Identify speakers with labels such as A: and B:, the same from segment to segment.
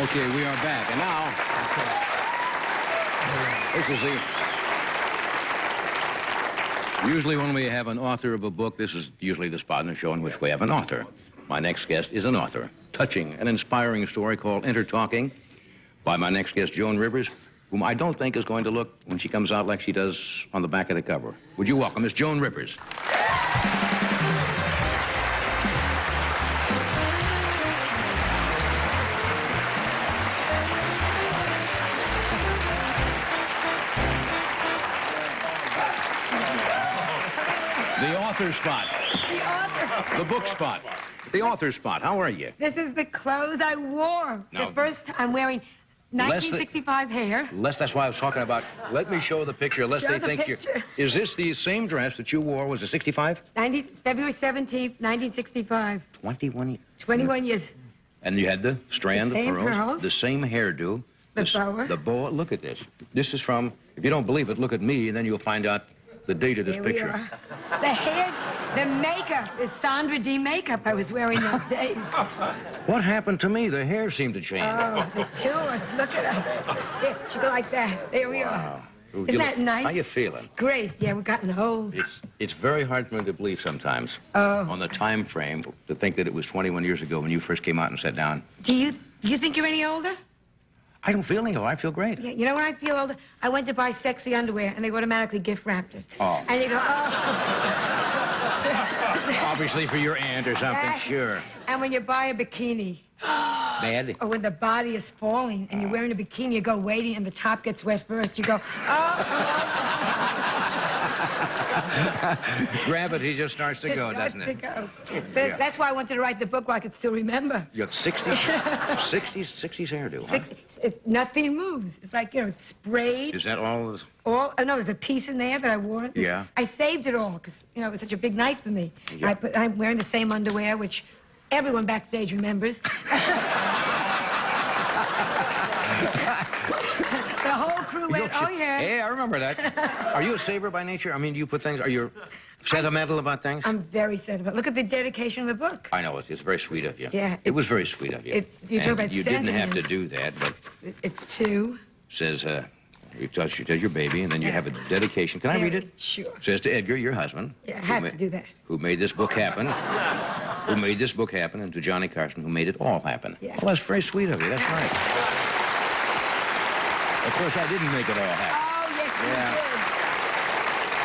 A: Okay, we are back. And now, this is the... Usually when we have an author of a book, this is usually the spot in the show in which we have an author. My next guest is an author. Touching and inspiring story called Intertalking by my next guest, Joan Rivers, whom I don't think is going to look, when she comes out, like she does on the back of the cover. Would you welcome Miss Joan Rivers? The author spot.
B: The author spot.
A: The book spot. The author spot. How are you?
B: This is the clothes I wore.
A: Now,
B: the first I'm wearing 1965 hair.
A: That's why I was talking about. Let me show the picture, lest
B: Show
A: they
B: the
A: think
B: picture.
A: you're... Is this the same dress that you wore? Was it 65?
B: February 17th, 1965.
A: 21 years.
B: 21 years.
A: And you had the strand
B: The same
A: of pearls,
B: pearls.
A: the same hairdo.
B: The boa.
A: The boa. Look at this. This is from, if you don't believe it, look at me, and then you'll find out the date of this
B: Here we
A: picture.
B: are. The hair, the makeup is Sandra D makeup I was wearing those days.
A: What happened to me? The hair seemed to change.
B: Oh, the two of us. Look at us. Yeah, she go like that. There we are. Isn't that nice?
A: How you feeling?
B: Great. Yeah, we've gotten old.
A: It's very hard for me to believe sometimes on the time frame to think that it was 21 years ago when you first came out and sat down.
B: Do you think you're any older?
A: I don't feel any old. I feel great.
B: Yeah, you know when I feel older? I went to buy sexy underwear, and they automatically gift wrapped it.
A: Oh.
B: And you go, oh.
A: Obviously for your aunt or something,
B: Yeah.
A: sure.
B: And when you buy a bikini,
A: Bad?
B: or when the body is falling, and you're wearing a bikini, you go waiting, and the top gets wet first, you go, oh.
A: Gravity just starts to go, doesn't it?
B: Go.
A: Yeah.
B: That's why I wanted to write the book, where I could still remember.
A: You have 60s hairdo, huh?
B: Nothing moves. It's like, it's sprayed.
A: Is that all?
B: Oh, no, there's a piece in there that I wore.
A: Yeah.
B: I saved it all because, it was such a big night for me.
A: Yeah.
B: I'm wearing the same underwear, which everyone backstage remembers. The whole crew went, oh, yeah.
A: Hey, I remember that. Are you a saver by nature? I mean, do you put things... Are you sentimental about things?
B: I'm very sentimental. Look at the dedication of the book.
A: I know. It's very sweet of you.
B: Yeah.
A: It was very sweet of you.
B: You talk about
A: you didn't have to
B: sentiment.
A: do that, but...
B: It's two.
A: Says, you touch your baby, and then you have a dedication. Can I read it?
B: Sure.
A: Says to Edgar, your husband.
B: Yeah, I have to do that.
A: Who made this book happen. Who made this book happen, and to Johnny Carson, who made it all happen.
B: Yeah.
A: Well, that's very sweet of you. That's nice. Of course, I didn't make it all happen.
B: Oh, yes,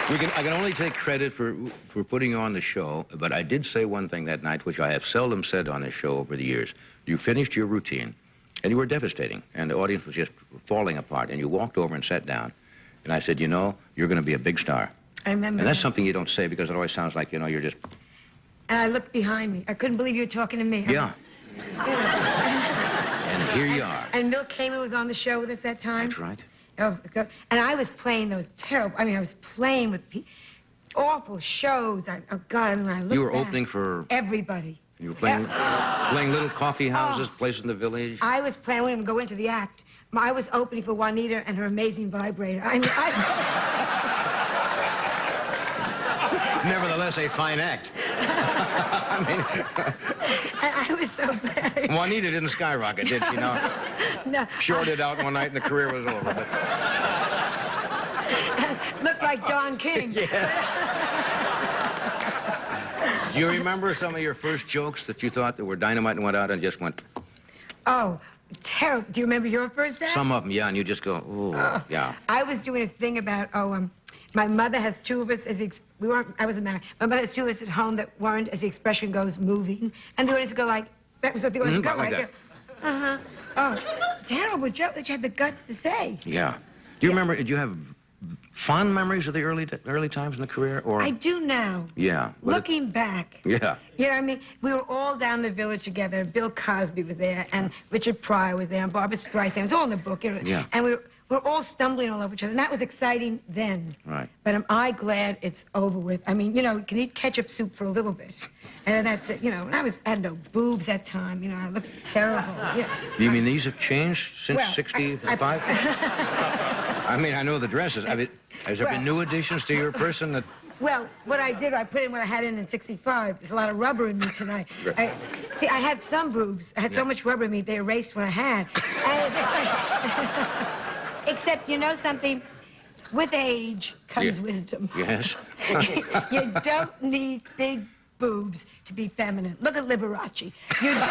B: you did.
A: I can only take credit for putting you on the show, but I did say one thing that night, which I have seldom said on this show over the years. You finished your routine, and you were devastating, and the audience was just falling apart, and you walked over and sat down, and I said, you're going to be a big star.
B: I remember
A: And that's
B: that.
A: something you don't say because it always sounds like, you're just...
B: And I looked behind me. I couldn't believe you were talking to me.
A: Yeah. And here you are.
B: And Milt Kamen was on the show with us that time.
A: That's right.
B: Oh, God. And I was playing those terrible... I was playing with awful shows. Oh, God, when I look
A: You were
B: back,
A: opening for...
B: everybody.
A: You were playing little coffee houses, places in the village.
B: I was playing... I wouldn't even go into the act. I was opening for Juanita and her amazing vibrator.
A: Nevertheless, a fine act.
B: I was so bad.
A: Juanita didn't skyrocket, did she? No.
B: No.
A: Shorted out one night and the career was over. But...
B: Looked like Don King.
A: Do you remember some of your first jokes that you thought that were dynamite and went out and just went...
B: Oh, terrible. Do you remember your first act?
A: Some of them, yeah, and you just go, ooh, yeah.
B: I was doing a thing about, my mother has two of us, I wasn't married. My mother has two of us at home that weren't, as the expression goes, moving. And the audience would go like, that was what the audience would go
A: like
B: like. Oh, terrible joke that you had the guts to say.
A: Yeah. Do you remember, did you have fond memories of the early times in the career? Or
B: I do now.
A: Yeah.
B: Looking back.
A: Yeah.
B: You know what I mean? We were all down the village together. Bill Cosby was there, and Richard Pryor was there, and Barbara Streisand. It was all in the book.
A: Yeah.
B: And we were all stumbling all over each other, and that was exciting then.
A: Right.
B: But am I glad it's over with? I mean, you can eat ketchup soup for a little bit. And that's it, and I had no boobs that time, I looked terrible. Yeah.
A: You mean these have changed since
B: Well,
A: 65? I mean, I know the dresses. I mean, has there been new additions to your person that...
B: Well, what I did, I put in what I had in '65. There's a lot of rubber in me tonight.
A: Right.
B: See, I had some boobs. I had so much rubber in me, they erased what I had. And it's just like... Except, you know something? With age comes wisdom.
A: Yes?
B: You don't need big boobs to be feminine. Look at Liberace. You don't...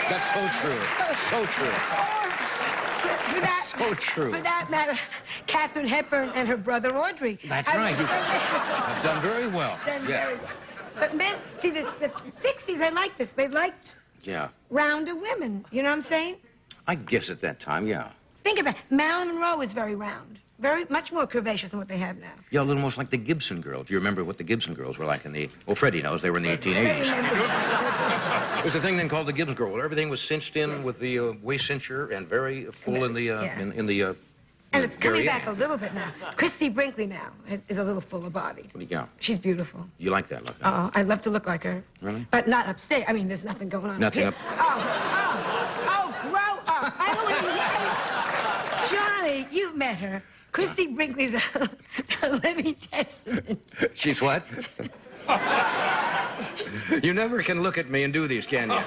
A: That's so true. So true.
B: For that,
A: So true.
B: For that matter, Katharine Hepburn and her brother Audrey.
A: That's right. I've done very well.
B: Done very well. But men, see, the 60s, they liked this. They liked
A: Yeah.
B: rounder women. You know what I'm saying?
A: I guess at that time, yeah.
B: Think about it. Marilyn Monroe was very round. Very much more curvaceous than what they have now.
A: Yeah, a little most like the Gibson girls. Do you remember what the Gibson girls were like in the... Well, Freddie knows. They were in the 1880s. There's a thing then called the Gibson girl, where everything was cinched in with the waist cincher and very full in the...
B: And it's coming back a
A: area.
B: little bit now. Christy Brinkley now is a little fuller bodied.
A: Yeah.
B: She's beautiful.
A: You like that look? Huh?
B: Oh, I'd love to look like her.
A: Really?
B: But not upstate. I mean, there's nothing going on.
A: Nothing
B: up here. Oh, grow up. I don't want to Johnny, you've met her. Christy Brinkley's a living testament.
A: She's what? You never can look at me and do these, can you?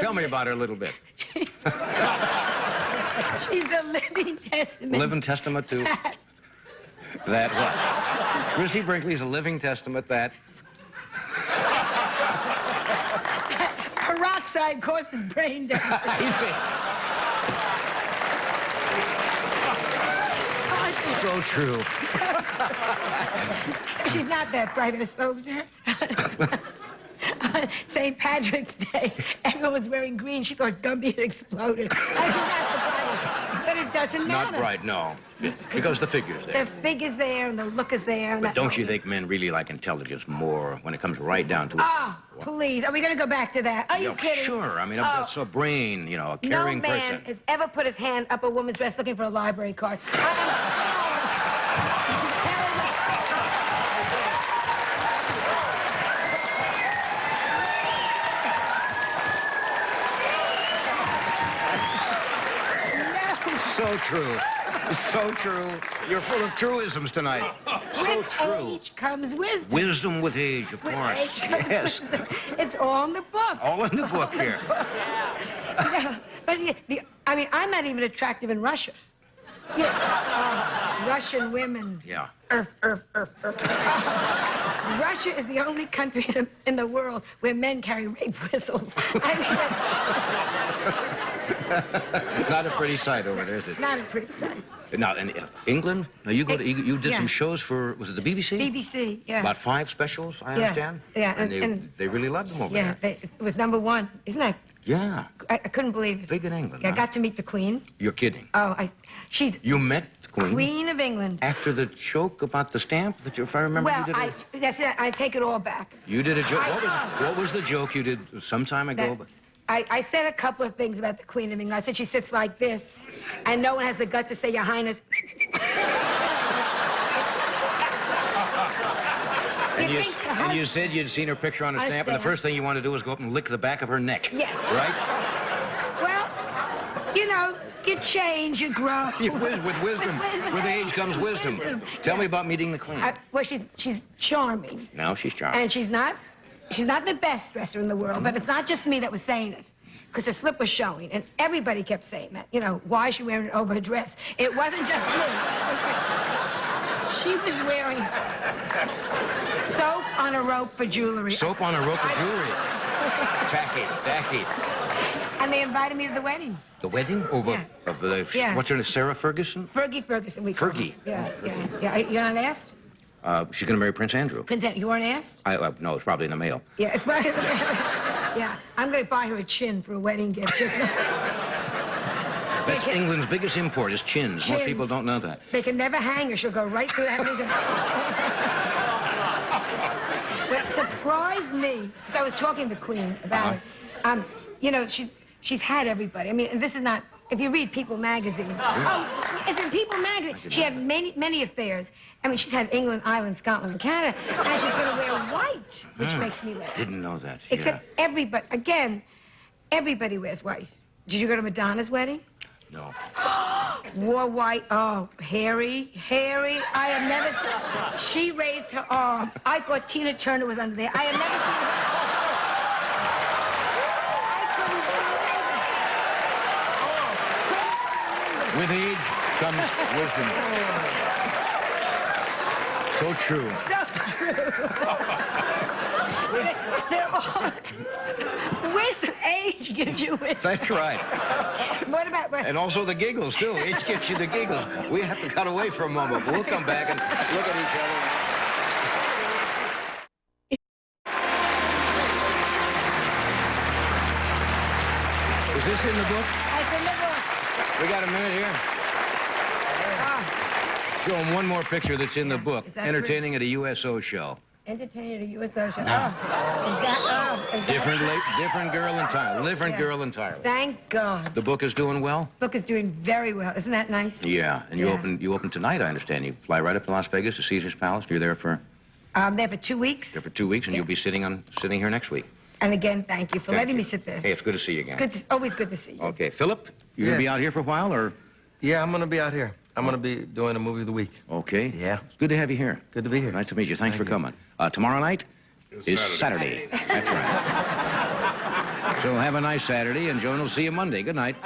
A: Tell me about her a little bit.
B: She's the living testament.
A: Living testament to... That what? Christy Brinkley's a living testament that...
B: Peroxide causes brain damage.
A: You see? So true.
B: She's not that bright. I spoke to her. On St. Patrick's Day, everyone was wearing green. She thought Gumby had exploded. She's not the brightest. But it doesn't matter.
A: Not bright, no. Because the figure's there.
B: The figure's there and the look is there. And
A: But don't you think men really like intelligence more when it comes right down to it?
B: Oh, please. Are we going to go back to that? Are you kidding?
A: Sure. I mean, that's a brain, you know, a caring
B: No man
A: person.
B: has ever put his hand up a woman's dress looking for a library card.
A: So true. So true. You're full of truisms tonight. So
B: With
A: true.
B: age comes wisdom.
A: Wisdom with age, of
B: With
A: course.
B: age comes
A: Yes.
B: wisdom. It's all in the book.
A: All in the book here.
B: Yeah, but I mean, I'm not even attractive in Russia. Yeah. Russian women.
A: Yeah.
B: Russia is the only country in the world where men carry rape whistles. I
A: Not a pretty sight over there, is it?
B: mean, not a pretty sight.
A: Now, in England, now you you did some
B: Yeah.
A: shows for, was it the BBC?
B: BBC, yeah.
A: About 5 specials, I
B: Yeah,
A: understand?
B: yeah,
A: And they really loved them over
B: Yeah,
A: there.
B: it was #1. Isn't that?
A: Yeah.
B: I couldn't believe it.
A: Big in England,
B: Yeah, I
A: huh?
B: got to meet the Queen.
A: You're kidding.
B: Oh, she's
A: You met the Queen?
B: Queen of England.
A: After the joke about the stamp that you, if I remember,
B: Well,
A: you did
B: that's it. I take it all back.
A: You did a joke.
B: I-
A: What was the joke you did some time ago?
B: That- I said a couple of things about the Queen of England. I said she sits like this, and no one has the guts to say, Your Highness.
A: And you said you'd seen her picture on a
B: On a
A: stamp, and the
B: stamp.
A: first thing you want to do is go up and lick the back of her neck.
B: Yes.
A: Right?
B: Well, you know, you change, you grow.
A: With wisdom. With age comes wisdom. Tell me about meeting the Queen.
B: Well, she's charming.
A: Now she's charming.
B: And she's not the best dresser in the world, but it's not just me that was saying it. Because her slip was showing, and everybody kept saying that. You know, why is she wearing it over her dress? It wasn't just me. She was wearing soap on a rope for jewelry.
A: Soap on a rope of jewelry. Tacky.
B: And they invited me to the wedding.
A: The wedding? Over
B: Yeah.
A: of the,
B: Yeah.
A: what's her name, Sarah Ferguson?
B: Fergie Ferguson. We call her.
A: Fergie.
B: Yeah. You're not asked?
A: She's going to marry Prince Andrew.
B: Prince Andrew, you weren't asked?
A: No, it's probably in the mail.
B: Yeah, it's probably yeah. I'm going to buy her a chin for a wedding gift.
A: That's England's biggest import is chins. Most people don't know that.
B: They can never hang her. She'll go right through that. What surprised me, because I was talking to the Queen about it, you know, she's had everybody. I mean, this is not, if you read People magazine, oh, it's in People magazine. She had many affairs. I mean, she's had England, Ireland, Scotland, and Canada, and she's going to wear white, which makes me laugh.
A: Didn't know that.
B: Except everybody, again, everybody wears white. Did you go to Madonna's wedding?
A: No.
B: Wore white. Oh, hairy. I have never seen. She raised her arm. I thought Tina Turner was under there. I have never seen her.
A: With age comes wisdom. So true.
B: They're all. Wisdom, age gives you wisdom.
A: That's right.
B: What about?
A: And also the giggles, too. Age gives you the giggles. We have to cut away for a moment, but we'll come back and look at each other. Is this in the book?
B: It's in the book.
A: We got a minute here. Show them one more picture that's in the book.
B: Is that
A: Entertaining at a USO show.
B: Entertaining at a USO show.
A: No.
B: Is that
A: Different girl entirely. Different girl entirely.
B: Thank God.
A: The book is doing well?
B: Book is doing very well. Isn't that nice?
A: Yeah. And you open tonight, I understand. You fly right up to Las Vegas to Caesar's Palace. You're there for?
B: I'm there for 2 weeks.
A: There for 2 weeks, and you'll be sitting here next week.
B: And again, thank you for letting me sit there.
A: Hey, it's good to see you again.
B: Always good to see you.
A: Okay, Philip, you gonna be out here for a while, or?
C: Yeah, I'm gonna be out here. I'm gonna be doing a movie of the week.
A: Okay.
C: Yeah.
A: It's good to have you here.
C: Good to be here.
A: Nice to meet you. Thanks for coming. Tomorrow night is Saturday. That's right. So have a nice Saturday, and Joan will see you Monday. Good night.